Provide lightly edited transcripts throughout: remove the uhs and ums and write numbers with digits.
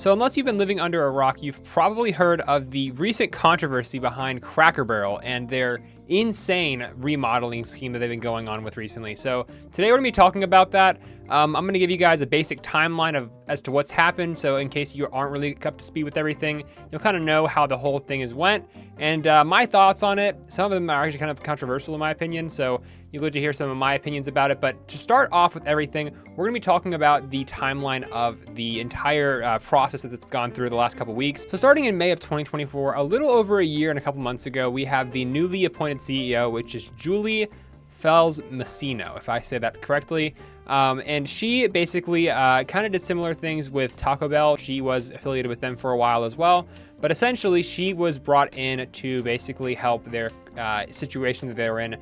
So unless you've been living under a rock, you've probably heard of the recent controversy behind Cracker Barrel and their insane remodeling scheme that they've been going on with recently. So today we're gonna be talking about that. I'm gonna give you guys a basic timeline as to what's happened. So in case you aren't really up to speed with everything, you'll kind of know how the whole thing has went and my thoughts on it. Some of them are actually kind of controversial in my opinion. So you'll get to hear some of my opinions about it. But to start off with everything, we're gonna be talking about the timeline of the entire process that's gone through the last couple weeks. So starting in May of 2024, a little over a year and a couple months ago, we have the newly appointed CEO, which is Julie Fels-Massino, if I say that correctly. And she basically kind of did similar things with Taco Bell. She was affiliated with them for a while as well. But essentially, she was brought in to basically help their situation that they were in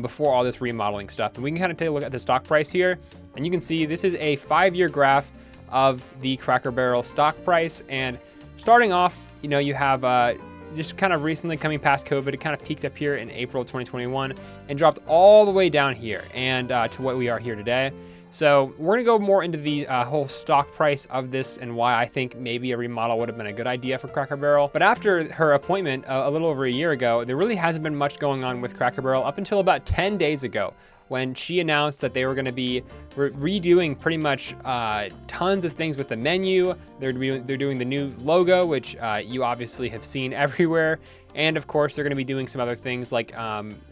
before all this remodeling stuff. And we can kind of take a look at the stock price here. And you can see this is a 5-year graph of the Cracker Barrel stock price. And starting off, you know, you have just kind of recently coming past COVID, it kind of peaked up here in April 2021 and dropped all the way down here and to what we are here today. So we're gonna go more into the whole stock price of this and why I think maybe a remodel would have been a good idea for Cracker Barrel. But after her appointment a little over a year ago, there really hasn't been much going on with Cracker Barrel up until about 10 days ago, when she announced that they were gonna be redoing pretty much tons of things with the menu. They're doing the new logo, which you obviously have seen everywhere. And of course, they're gonna be doing some other things like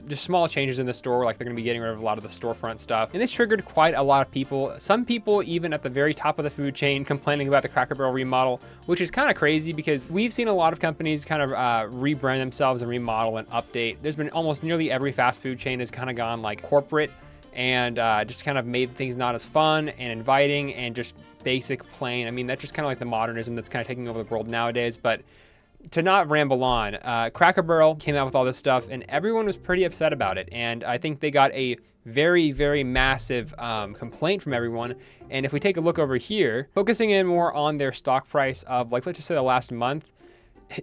just small changes in the store, like they're gonna be getting rid of a lot of the storefront stuff. And this triggered quite a lot of people. Some people, even at the very top of the food chain, complaining about the Cracker Barrel remodel, which is kind of crazy because we've seen a lot of companies kind of rebrand themselves and remodel and update. There's been almost nearly every fast food chain has kind of gone like corporate and just kind of made things not as fun and inviting and just basic plain. I mean, that's just kind of like the modernism that's kind of taking over the world nowadays. But to not ramble on, Cracker Barrel came out with all this stuff and everyone was pretty upset about it. And I think they got a very, very massive complaint from everyone. And if we take a look over here, focusing in more on their stock price of like, let's just say the last month,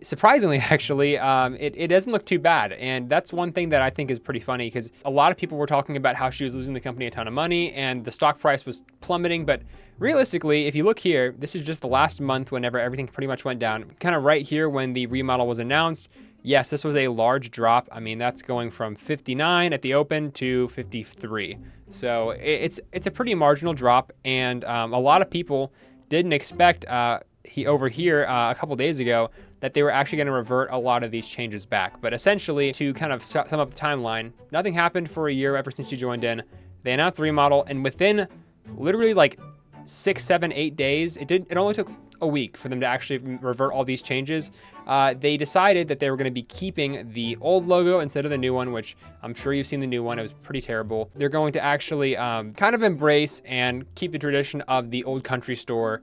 surprisingly, actually, it doesn't look too bad. And that's one thing that I think is pretty funny because a lot of people were talking about how she was losing the company a ton of money and the stock price was plummeting. But realistically, if you look here, this is just the last month whenever everything pretty much went down. Kind of right here when the remodel was announced. Yes, this was a large drop. I mean, that's going from 59 at the open to 53. So it's a pretty marginal drop. And a lot of people didn't expect over here a couple days ago that they were actually going to revert a lot of these changes back. But essentially, to kind of sum up the timeline, nothing happened for a year ever since she joined in. They announced the remodel, and within literally like 6, 7, 8 days, it only took a week for them to actually revert all these changes. They decided that they were going to be keeping the old logo instead of the new one, which I'm sure you've seen the new one. It was pretty terrible. They're going to actually kind of embrace and keep the tradition of the old country store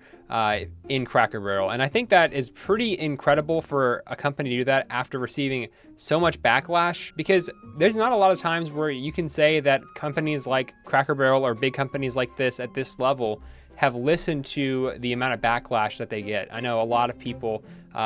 in Cracker Barrel. And I think that is pretty incredible for a company to do that after receiving so much backlash, because there's not a lot of times where you can say that companies like Cracker Barrel or big companies like this at this level have listened to the amount of backlash that they get. I know a lot of people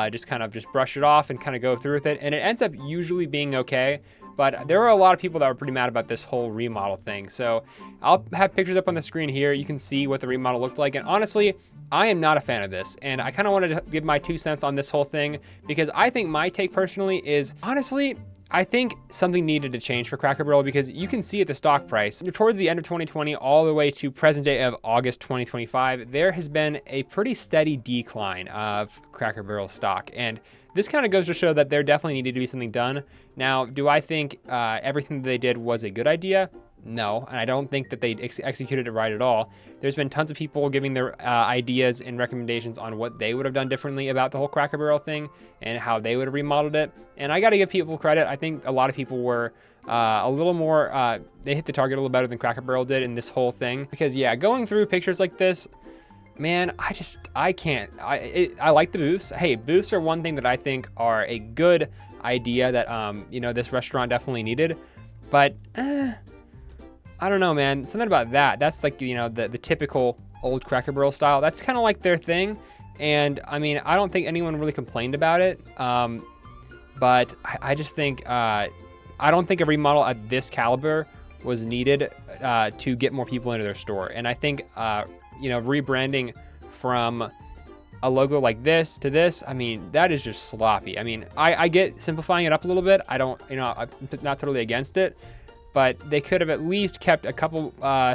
just brush it off and kind of go through with it, and it ends up usually being okay. But there were a lot of people that were pretty mad about this whole remodel thing. So I'll have pictures up on the screen here. You can see what the remodel looked like. And honestly, I am not a fan of this. And I kind of wanted to give my 2 cents on this whole thing because I think my take personally is, honestly, I think something needed to change for Cracker Barrel because you can see at the stock price towards the end of 2020 all the way to present day of August 2025, there has been a pretty steady decline of Cracker Barrel stock. And this kind of goes to show that there definitely needed to be something done. Now, do I think everything that they did was a good idea? No, and I don't think that they executed it right at all. There's been tons of people giving their ideas and recommendations on what they would have done differently about the whole Cracker Barrel thing and how they would have remodeled it. And I got to give people credit. I think a lot of people were a little more, they hit the target a little better than Cracker Barrel did in this whole thing. Because yeah, going through pictures like this, man, I can't. I like the booths. Hey, booths are one thing that I think are a good idea that, you know, this restaurant definitely needed. But I don't know, man. Something about that. That's like, you know, the typical old Cracker Barrel style. That's kind of like their thing. And I mean, I don't think anyone really complained about it. But I just think, I don't think a remodel at this caliber was needed to get more people into their store. And I think, you know, rebranding from a logo like this to this, I mean, that is just sloppy. I mean, I get simplifying it up a little bit. I don't, I'm not totally against it, but they could have at least kept a couple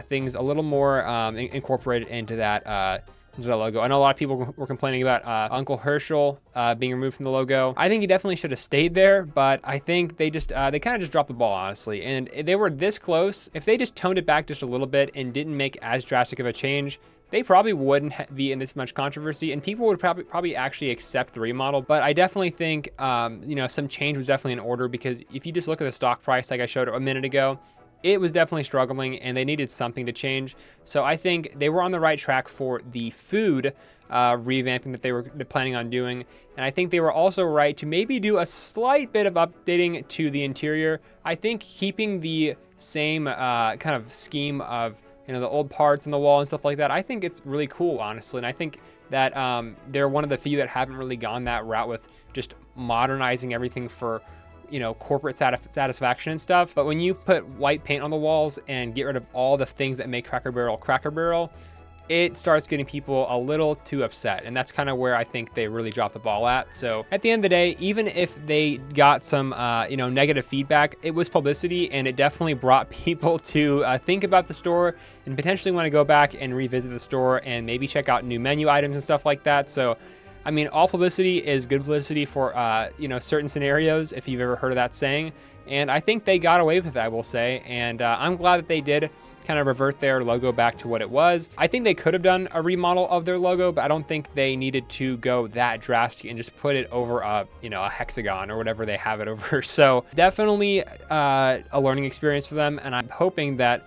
things a little more incorporated into that logo. I know a lot of people were complaining about Uncle Herschel being removed from the logo. I think he definitely should have stayed there, but I think they just they kind of just dropped the ball, honestly. And they were this close. If they just toned it back just a little bit and didn't make as drastic of a change, they probably wouldn't be in this much controversy, and people would probably actually accept the remodel. But I definitely think, some change was definitely in order, because if you just look at the stock price, like I showed a minute ago, it was definitely struggling, and they needed something to change. So I think they were on the right track for the food revamping that they were planning on doing. And I think they were also right to maybe do a slight bit of updating to the interior. I think keeping the same kind of scheme of the old parts on the wall and stuff like that, I think it's really cool, honestly. And I think that they're one of the few that haven't really gone that route with just modernizing everything for corporate satisfaction and stuff. But when you put white paint on the walls and get rid of all the things that make Cracker Barrel, it starts getting people a little too upset. And that's kind of where I think they really dropped the ball at. So at the end of the day, even if they got some, negative feedback, it was publicity, and it definitely brought people to think about the store and potentially want to go back and revisit the store and maybe check out new menu items and stuff like that. So, I mean, all publicity is good publicity for, certain scenarios, if you've ever heard of that saying. And I think they got away with it, I will say. And I'm glad that they did kind of revert their logo back to what it was. I think they could have done a remodel of their logo, but I don't think they needed to go that drastic and just put it over a hexagon or whatever they have it over. So definitely a learning experience for them. And I'm hoping that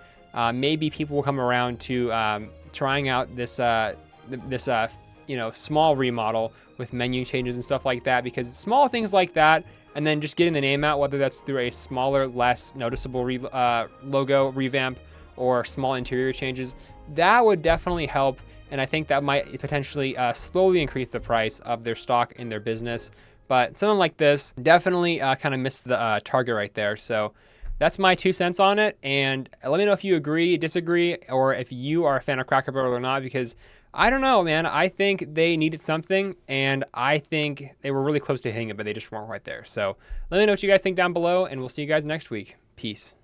maybe people will come around to trying out this small remodel with menu changes and stuff like that, because small things like that, and then just getting the name out, whether that's through a smaller, less noticeable logo revamp or small interior changes, that would definitely help. And I think that might potentially slowly increase the price of their stock in their business. But something like this definitely kind of missed the target right there. So that's my 2 cents on it. And let me know if you agree, disagree, or if you are a fan of Cracker Barrel or not, because I don't know, man. I think they needed something, and I think they were really close to hitting it, but they just weren't right there. So let me know what you guys think down below, and we'll see you guys next week. Peace.